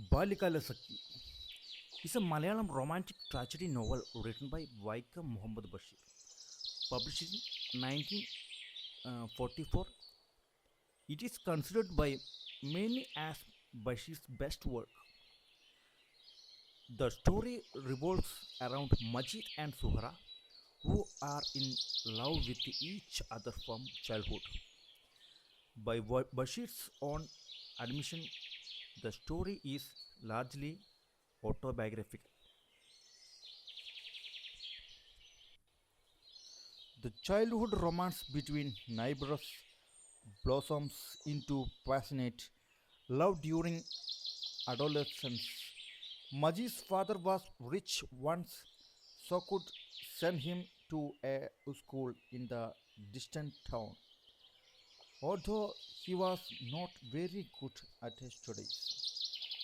Balikalasaki is a Malayalam romantic tragedy novel written by Vaikam Muhammad Bashir, published in 1944. It is considered by many as Bashir's best work. The story revolves around Majid and Suhara, who are in love with each other from childhood. By Bashir's own admission, the story is largely autobiographical. The childhood romance between neighbors blossoms into passionate love during adolescence. Majid's father was rich once, so could send him to a school in the distant town. Although he was not very good at his studies.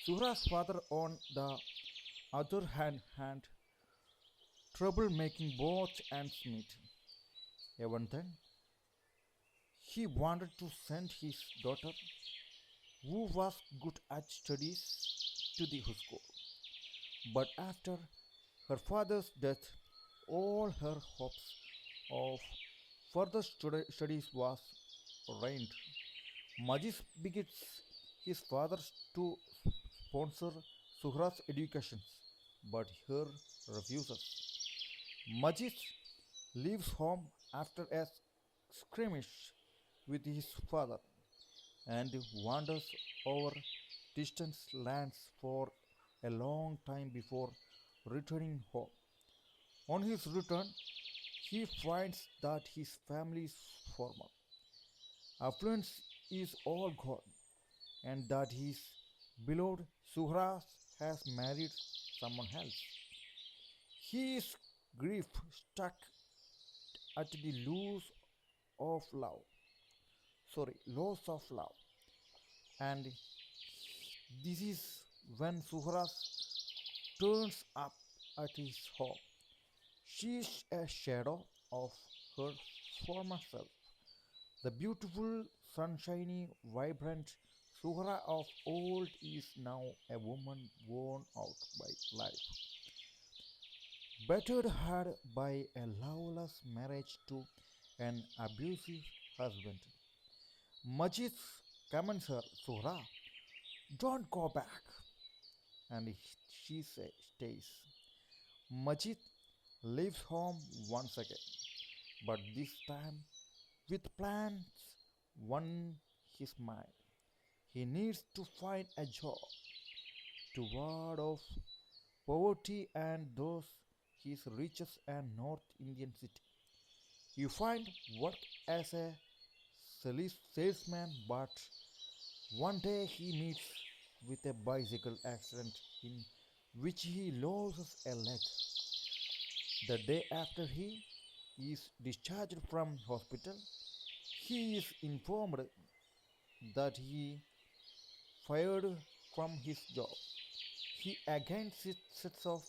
Sura's father, on the other hand, had trouble making both ends meet. Even then, he wanted to send his daughter, who was good at studies, to the school. But after her father's death, all her hopes of further studies was ruined. Majid begins his father to sponsor Suhra's education, but her refuses. Majid leaves home after a skirmish with his father and wanders over distant lands for a long time before returning home. On his return, he finds that his family's former affluence is all gone and that his beloved Suhra has married someone else. His grief struck at the loss of love, and this is when Suhra turns up at his home. She is a shadow of her former self. The beautiful, sunshiny, vibrant Suhra of old is now a woman worn out by life, battered hard by a loveless marriage to an abusive husband. Majid commands her, Suhra, don't go back, and she stays. Majid leaves home once again, but this time with plans on his mind. He needs to find a job to ward off poverty and those his reaches a North Indian city. He finds work as a salesman, but one day he meets with a bicycle accident in which he loses a leg. The day after he is discharged from hospital, he is informed that he fired from his job. He again sets off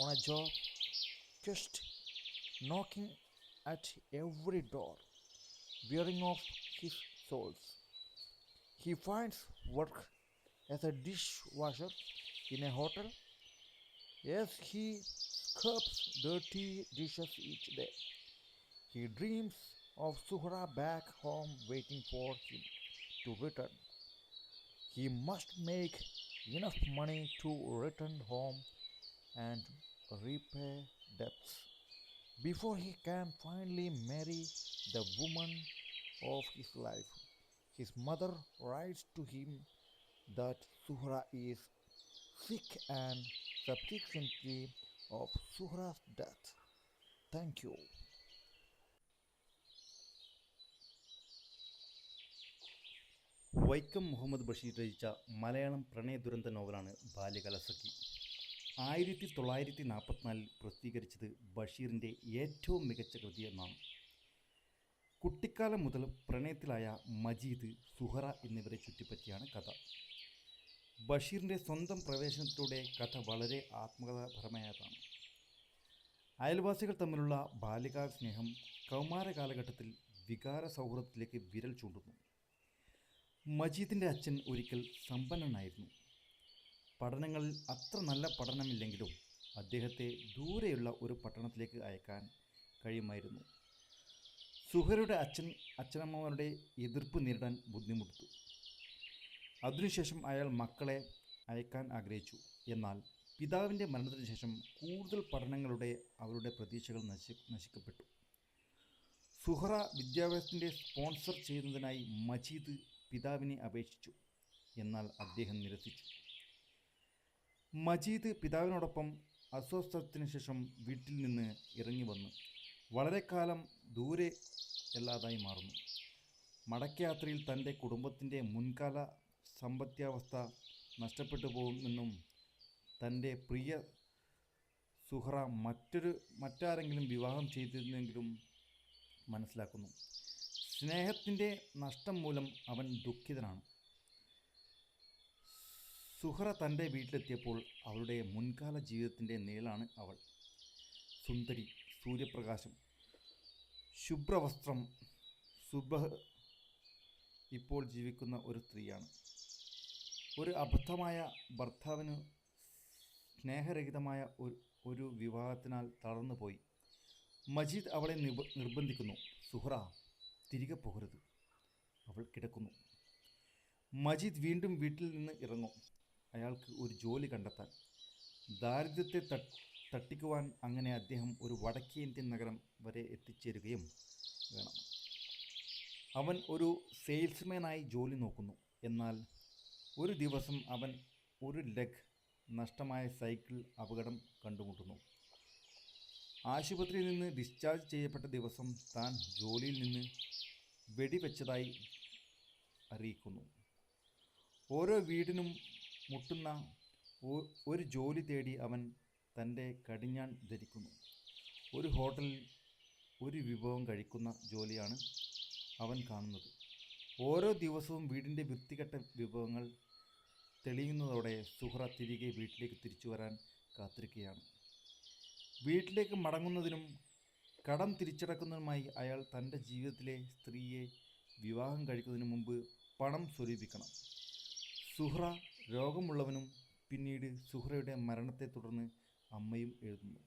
on a job quest, knocking at every door, wearing off his souls. He finds work as a dishwasher in a hotel as he scrubs dirty dishes each day. He dreams of Suhra back home waiting for him to return. He must make enough money to return home and repay debts before he can finally marry the woman of his life. His mother writes to him that Suhra is sick and subsequently of Suhra's death. Thank you. Vaikom Muhammad Basheer രചിച്ച മലയാളം പ്രണയ ദുരന്ത നോവലാണ് ബാല്യകലസഖി. 1944 പ്രസിദ്ധീകരിച്ചത് ബഷീറിൻ്റെ ഏറ്റവും മികച്ച കൃതിയെന്നാണ്. കുട്ടിക്കാലം മുതൽ പ്രണയത്തിലായ മജീദ്, സുഹറ എന്നിവരെ ചുറ്റിപ്പറ്റിയാണ് കഥ. ബഷീറിൻ്റെ സ്വന്തം പ്രവേശനത്തിലൂടെ കഥ വളരെ ആത്മകഥാപരമായതാണ്. അയൽവാസികൾ തമ്മിലുള്ള ബാല്യകാല സ്നേഹം കൗമാര കാലഘട്ടത്തിൽ വികാര സൗഹൃദത്തിലേക്ക് വിരൽ ചൂണ്ടുന്നു. മജീദിൻ്റെ അച്ഛൻ ഒരിക്കൽ സമ്പന്നനായിരുന്നു. പഠനങ്ങളിൽ അത്ര നല്ല പഠനമില്ലെങ്കിലും അദ്ദേഹത്തെ ദൂരെയുള്ള ഒരു പട്ടണത്തിലേക്ക് അയക്കാൻ കഴിയുമായിരുന്നു. സുഹറയുടെ അച്ഛനമ്മമാരുടെ എതിർപ്പ് നേരിടാൻ ബുദ്ധിമുട്ടു. അതിനുശേഷം അയാൾ മക്കളെ അയക്കാൻ ആഗ്രഹിച്ചു. എന്നാൽ പിതാവിൻ്റെ മരണത്തിന് ശേഷം കൂടുതൽ പഠനങ്ങളുടെ അവരുടെ പ്രതീക്ഷകൾ നശിക്കപ്പെട്ടു. സുഹറ വിദ്യാഭ്യാസത്തിൻ്റെ സ്പോൺസർ ചെയ്യുന്നതിനായി മജീദ് പിതാവിനെ അപേക്ഷിച്ചു. എന്നാൽ അദ്ദേഹം നിരസിച്ചു. മജീദ് പിതാവിനോടൊപ്പം അസ്വസ്ഥത്തിന് ശേഷം വീട്ടിൽ നിന്ന് ഇറങ്ങി വന്നു വളരെ കാലം ദൂരെ അല്ലാതായി മാറുന്നു. മടക്കയാത്രയിൽ തൻ്റെ കുടുംബത്തിൻ്റെ മുൻകാല സമ്പത്യാവസ്ഥ നഷ്ടപ്പെട്ടു പോകുമെന്നും തൻ്റെ പ്രിയ സുഹറ മറ്റാരെങ്കിലും വിവാഹം ചെയ്തിരുന്നെങ്കിലും മനസ്സിലാക്കുന്നു. സ്നേഹത്തിൻ്റെ നഷ്ടം മൂലം അവൻ ദുഃഖിതനാണ്. സുഹറ തൻ്റെ വീട്ടിലെത്തിയപ്പോൾ അവളുടെ മുൻകാല ജീവിതത്തിൻ്റെ നിഴലാണ് അവൾ. സുന്ദരി, സൂര്യപ്രകാശം, ശുഭ്രവസ്ത്രം, സുബഹ് ഇപ്പോൾ ജീവിക്കുന്ന ഒരു സ്ത്രീയാണ്. ഒരു അബദ്ധമായ ഭർത്താവിന് സ്നേഹരഹിതമായ ഒരു വിവാഹത്തിനാൽ തളർന്നുപോയി. മജീദ് അവളെ നിർബന്ധിക്കുന്നു. സുഹറ, തിരികെ പോകരുത്. അവൾ കിടക്കുന്നു. മജീദ് വീണ്ടും വീട്ടിൽ നിന്ന് ഇറങ്ങും. അയാൾക്ക് ഒരു ജോലി കണ്ടെത്താൻ, ദാരിദ്ര്യത്തെ തട്ടിക്കുവാൻ. അങ്ങനെ അദ്ദേഹം ഒരു വടക്കേ ഇന്ത്യൻ നഗരം വരെ എത്തിച്ചേരുകയും വേണം. അവൻ ഒരു സെയിൽസ്മാനായി ജോലി നോക്കുന്നു. എന്നാൽ ഒരു ദിവസം അവൻ ഒരു ലെഗ് നഷ്ടമായ സൈക്കിൾ അപകടം കണ്ടുമുട്ടുന്നു. ആശുപത്രിയിൽ നിന്ന് ഡിസ്ചാർജ് ചെയ്യപ്പെട്ട ദിവസം താൻ ജോലിയിൽ നിന്ന് വെടിവെച്ചതായി അറിയിക്കുന്നു. ഓരോ വീടിനും മുട്ടുന്ന ഒരു ജോലി തേടി അവൻ തൻ്റെ കടിഞ്ഞാൺ ധരിക്കുന്നു. ഒരു ഹോട്ടലിൽ ഒരു വിഭവം കഴിക്കുന്ന ജോലിയാണ് അവൻ കാണുന്നത്. ഓരോ ദിവസവും വീടിൻ്റെ വൃത്തികെട്ട വിഭവങ്ങൾ തെളിയുന്നതോടെ സുഹറ തിരികെ വീട്ടിലേക്ക് തിരിച്ചു വരാൻ കാത്തിരിക്കുകയാണ്. വീട്ടിലേക്ക് മടങ്ങുന്നതിനും കടം തിരിച്ചടക്കുന്നതിനുമായി അയാൾ തൻ്റെ ജീവിതത്തിലെ സ്ത്രീയെ വിവാഹം കഴിക്കുന്നതിന് മുമ്പ് പണം സ്വരൂപിക്കണം. സുഹ്റ രോഗമുള്ളവനും പിന്നീട് സുഹ്റയുടെ മരണത്തെ തുടർന്ന് അമ്മയും എഴുതുന്നു.